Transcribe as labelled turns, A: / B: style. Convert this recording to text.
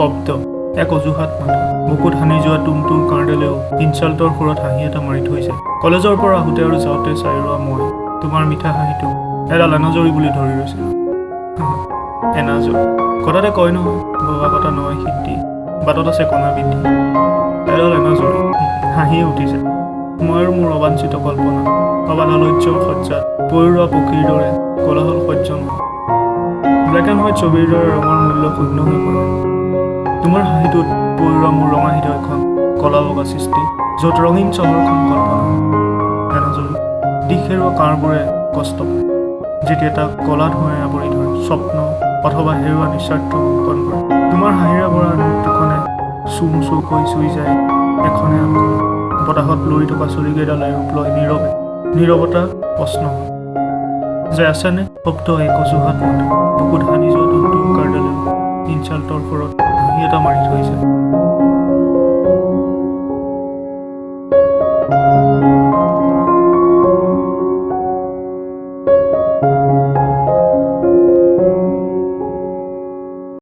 A: শব্দ, এক অজুহাত মাথা, বুকুত সানি যোৱা তুমতুম কাৰ্ডেলেও ইনচাল্টৰ সুৰত হাঁহি এটা মাৰি থৈছে। কলেজৰ পৰা আহোঁতে আৰু যাওঁতে চাই ৰোৱা মই তোমাৰ মিঠা হাঁহিটো এডাল এনাজৰী বুলি ধৰি ৰৈছিলোঁ। এনাজৰী কথাতে কয় নহয়, বগা কথা নহয় সিদ্ধি, বাটত আছে কণা বৃদ্ধি। এডাল এনাজৰী হাঁহিয়ে উঠিছে। মই আৰু মোৰ অবাঞ্ছিত কল্পনা অবাধ আলোচ্যৰ সজ্জাত পৰি ৰোৱা পক্ষীৰ দৰে কোলাহল সহ্য নহয়। ব্লেক এণ্ড হোৱাইট ছবিৰ দৰে ৰঙৰ মূল্য শূন্য হৈ পৰে। তোমাৰ হাঁহিটোত পৰি ৰোৱা মোৰ ৰঙা হৃদয়খন কলা বগা সৃষ্টি, য'ত ৰঙীন চহৰখন কল্পনা। এনাজৰী দিশ হেৰুৱা কাঁড়বোৰে কষ্ট পায় যেতিয়া তাক কলা ধোঁৱাই আৱৰি ধৰে, স্বপ্ন অথবা হেৰুৱা নিস্বাৰ্থ কম্পন কৰে। তোমাৰ হাঁহিৰে ভৰা দুখনে চুম চুকৈ চুই যায় এখনে আনখন। বতাহত লৰি থকা চুৰিকেইডালে ৰূপ লয় নীৰৱে, নীৰৱতা প্ৰশ্ন যে আছেনে শব্দ এক অজুহাত মাথা, বুকুত সানি যোৱা তুমতুম কাৰ্ডেলেও ইনচাল্টৰ সুৰত হাঁহি এটা মাৰি থৈছে।